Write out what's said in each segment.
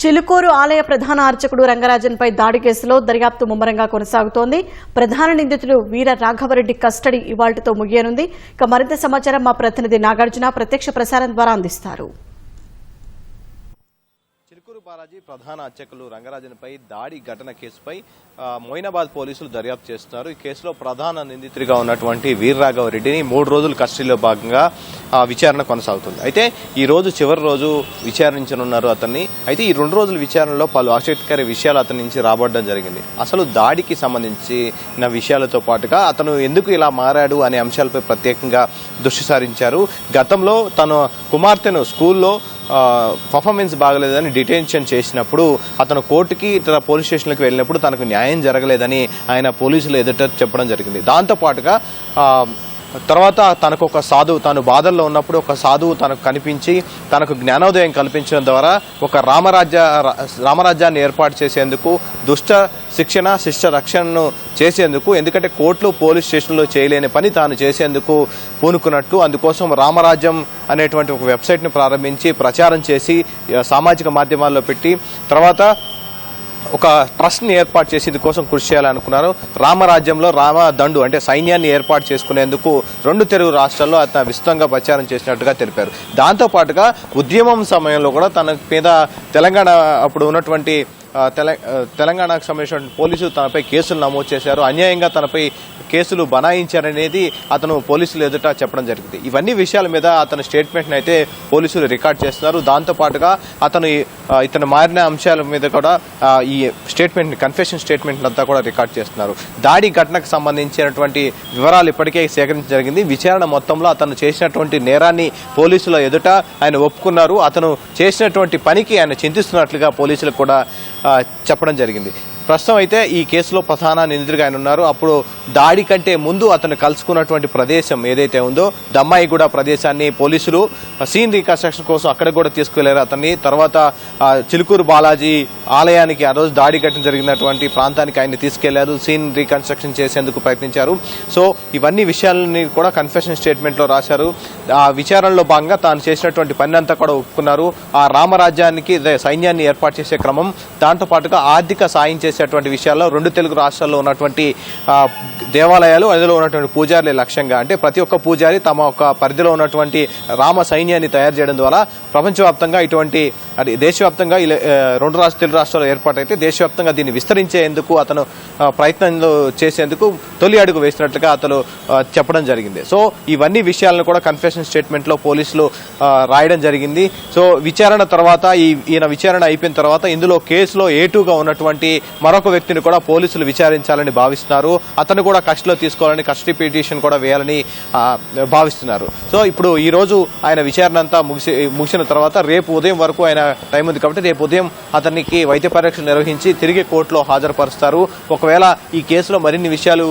చిలుకూరు ఆలయ ప్రధాన అర్చకుడు రంగరాజన్పై దాడి కేసులో దర్యాప్తు ముమ్మరంగా కొనసాగుతోంది. ప్రధాన నిందితుడు వీర రాఘవరెడ్డి కస్టడీ ఇవాళ్టితో ముగియనుంది. ఇక మరింత సమాచారం మా ప్రతినిధి నాగార్జున ప్రత్యక్ష ప్రసారం ద్వారా అందిస్తారు. చిలుకూరు బాలాజీ ప్రధాన అర్చకులు రంగరాజన్పై దాడి ఘటన కేసుపై మొయినాబాద్ పోలీసులు దర్యాప్తు చేస్తున్నారు. ఈ కేసులో ప్రధాన నిందితుడిగా ఉన్నటువంటి వీర రాఘవరెడ్డిని 3 రోజుల కస్టడీలో భాగంగా విచారణ కొనసాగుతుంది. అయితే ఈ రోజు చివరి రోజు విచారించనున్నారు అతన్ని. అయితే ఈ 2 రోజుల విచారణలో పలు ఆసక్తికర విషయాలు అతని నుంచి రాబడడం జరిగింది. అసలు దాడికి సంబంధించిన విషయాలతో పాటుగా అతను ఎందుకు ఇలా మారాడు అనే అంశాలపై ప్రత్యేకంగా దృష్టి సారించారు. గతంలో తన కుమార్తెను స్కూల్లో పర్ఫార్మెన్స్ బాగలేదని డిటెన్షన్ చేసినప్పుడు అతను కోర్టుకి ఇతర పోలీస్ స్టేషన్లకు వెళ్ళినప్పుడు తనకు న్యాయం జరగలేదని ఆయన పోలీసులు ఎదుట చెప్పడం జరిగింది. దాంతోపాటుగా తర్వాత తనకు ఒక సాధువు, తాను బాధల్లో ఉన్నప్పుడు ఒక సాధువు తనకు కనిపించి తనకు జ్ఞానోదయం కల్పించడం ద్వారా ఒక రామరాజ్యాన్ని ఏర్పాటు చేసేందుకు, దుష్ట శిక్షణ శిష్ట రక్షణను చేసేందుకు, ఎందుకంటే కోర్టులు పోలీస్ స్టేషన్లో చేయలేని పని తాను చేసేందుకు పూనుకున్నట్టు, అందుకోసం రామరాజ్యం అనేటువంటి ఒక వెబ్సైట్ను ప్రారంభించి ప్రచారం చేసి సామాజిక మాధ్యమాల్లో పెట్టి తర్వాత ఒక ట్రస్ట్ని ఏర్పాటు చేసి ఇందుకోసం కృషి చేయాలనుకున్నారు. రామరాజ్యంలో రామదండు అంటే సైన్యాన్ని ఏర్పాటు చేసుకునేందుకు 2 తెలుగు రాష్ట్రాల్లో అతను విస్తృతంగా ప్రచారం చేసినట్టుగా తెలిపారు. దాంతోపాటుగా ఉద్యమం సమయంలో కూడా తన మీద తెలంగాణ అప్పుడు ఉన్నటువంటి తెలంగాణకు సంబంధించిన పోలీసులు తనపై కేసులు నమోదు చేశారు, అన్యాయంగా తనపై కేసులు బనాయించారనేది అతను పోలీసులు ఎదుట చెప్పడం జరిగింది. ఇవన్నీ విషయాల మీద అతని స్టేట్మెంట్ని అయితే పోలీసులు రికార్డ్ చేస్తున్నారు. దాంతోపాటుగా ఇతను మారిన అంశాల మీద కూడా ఈ స్టేట్మెంట్, కన్ఫెషన్ స్టేట్మెంట్ అంతా కూడా రికార్డ్ చేస్తున్నారు. దాడి ఘటనకు సంబంధించినటువంటి వివరాలు ఇప్పటికే సేకరించడం జరిగింది. విచారణ మొత్తంలో అతను చేసినటువంటి నేరాన్ని పోలీసుల ఎదుట ఆయన ఒప్పుకున్నారు. అతను చేసినటువంటి పనికి ఆయన చింతిస్తున్నట్లుగా పోలీసులకు కూడా చెప్పడం జరిగింది. ప్రస్తుతం అయితే ఈ కేసులో ప్రధాన నిందితుడిగా ఆయన ఉన్నారు. అప్పుడు దాడి కంటే ముందు అతను కలుసుకున్నటువంటి ప్రదేశం ఏదైతే ఉందో దమ్మాయిగూడ ప్రదేశాన్ని పోలీసులు సీన్ రీకన్స్ట్రక్షన్ కోసం అక్కడ కూడా తీసుకువెళ్లారు అతన్ని. తర్వాత చిలుకూరు బాలాజీ ఆలయానికి, ఆ రోజు దాడి ఘటన జరిగినటువంటి ప్రాంతానికి ఆయన తీసుకెళ్లారు, సీన్ రీకన్స్ట్రక్షన్ చేసేందుకు ప్రయత్నించారు. సో ఇవన్నీ విషయాలని కూడా కన్ఫెషన్ స్టేట్మెంట్లో రాశారు. ఆ విచారణలో భాగంగా తాను చేసినటువంటి పని అంతా కూడా ఒప్పుకున్నారు. ఆ రామరాజ్యానికి సైన్యాన్ని ఏర్పాటు చేసే క్రమం, దాంతో పాటుగా ఆర్థిక సాయం చేసేటువంటి విషయాల్లో 2 తెలుగు రాష్ట్రాల్లో ఉన్నటువంటి దేవాలయాలు, అందులో ఉన్నటువంటి పూజారులే లక్ష్యంగా, అంటే ప్రతి ఒక్క పూజారి తమ ఒక పరిధిలో ఉన్నటువంటి రామ సైన్యాన్ని తయారు చేయడం ద్వారా ప్రపంచవ్యాప్తంగా ఇటువంటి దేశవ్యాప్తంగా 2 తెలుగు రాష్ట్రాల్లో ఏర్పాటైతే దేశవ్యాప్తంగా దీన్ని విస్తరించేందుకు అతను ప్రయత్నంలో చేసేందుకు తొలి అడుగు వేసినట్లుగా అతను చెప్పడం జరిగింది. సో ఇవన్నీ విషయాలను కూడా కన్ఫెషన్ స్టేట్మెంట్లో పోలీసులు రాయడం జరిగింది. సో విచారణ తర్వాత ఈయన విచారణ అయిపోయిన తర్వాత ఇందులో కేసులో A2గా ఉన్నటువంటి మరొక వ్యక్తిని కూడా పోలీసులు విచారించాలని భావిస్తున్నారు. అతను కూడా కస్టడీలో తీసుకోవాలని, కస్టడీ పిటిషన్ కూడా వేయాలని భావిస్తున్నారు. సో ఇప్పుడు ఈ రోజు ఆయన విచారణ అంతా ముగిసిన తర్వాత రేపు ఉదయం వరకు ఆయన టైం ఉంది కాబట్టి రేపు ఉదయం అతనికి వైద్య పరీక్ష నిర్వహించి తిరిగి కోర్టులో హాజరుపరుస్తారు. ఒకవేళ ఈ కేసులో మరిన్ని విషయాలు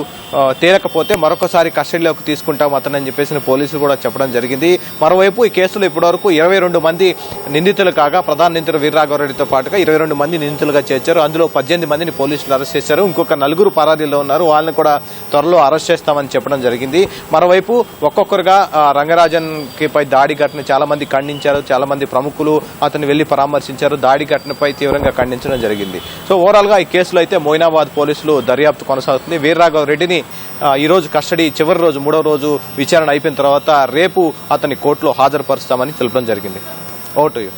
తేలకపోతే మరొకసారి కస్టడీలోకి తీసుకుంటాం అతనని చెప్పేసి పోలీసులు కూడా చెప్పడం జరిగింది. మరోవైపు ఈ కేసులో ఇప్పటివరకు 22 మంది నిందితులు కాగా ప్రధాన నిందితుడు వీర రాఘవరెడ్డితో పాటుగా 22 మంది నిందితులుగా చేర్చారు. అందులో 18 మందిని పోలీసులు అరెస్ట్ చేశారు. ఇంకొక 4 పరారీలో ఉన్నారు. వాళ్ళని కూడా త్వరలో అరెస్ట్ చేస్తామని చెప్పడం జరిగింది. మరోవైపు ఒక్కొక్కరుగా రంగరాజన్ పై దాడి ఘటన చాలా మంది ఖండించారు. చాలా మంది ప్రముఖులు అతను వెళ్లి పరామర్శించారు. దాడి ఘటనపై తీవ్రంగా ఖండించడం జరిగింది. సో ఓవరాల్ గా ఈ కేసులో అయితే మొయినాబాద్ పోలీసులు దర్యాప్తు కొనసాగుతుంది. వీర రాఘవరెడ్డిని ఈ రోజు కస్టడీ చివరి రోజు 3వ రోజు విచారణ అయిపోయిన తర్వాత రేపు అతని కోర్టులో హాజరుపరుస్తామని తెలపడం జరిగింది. Over to you.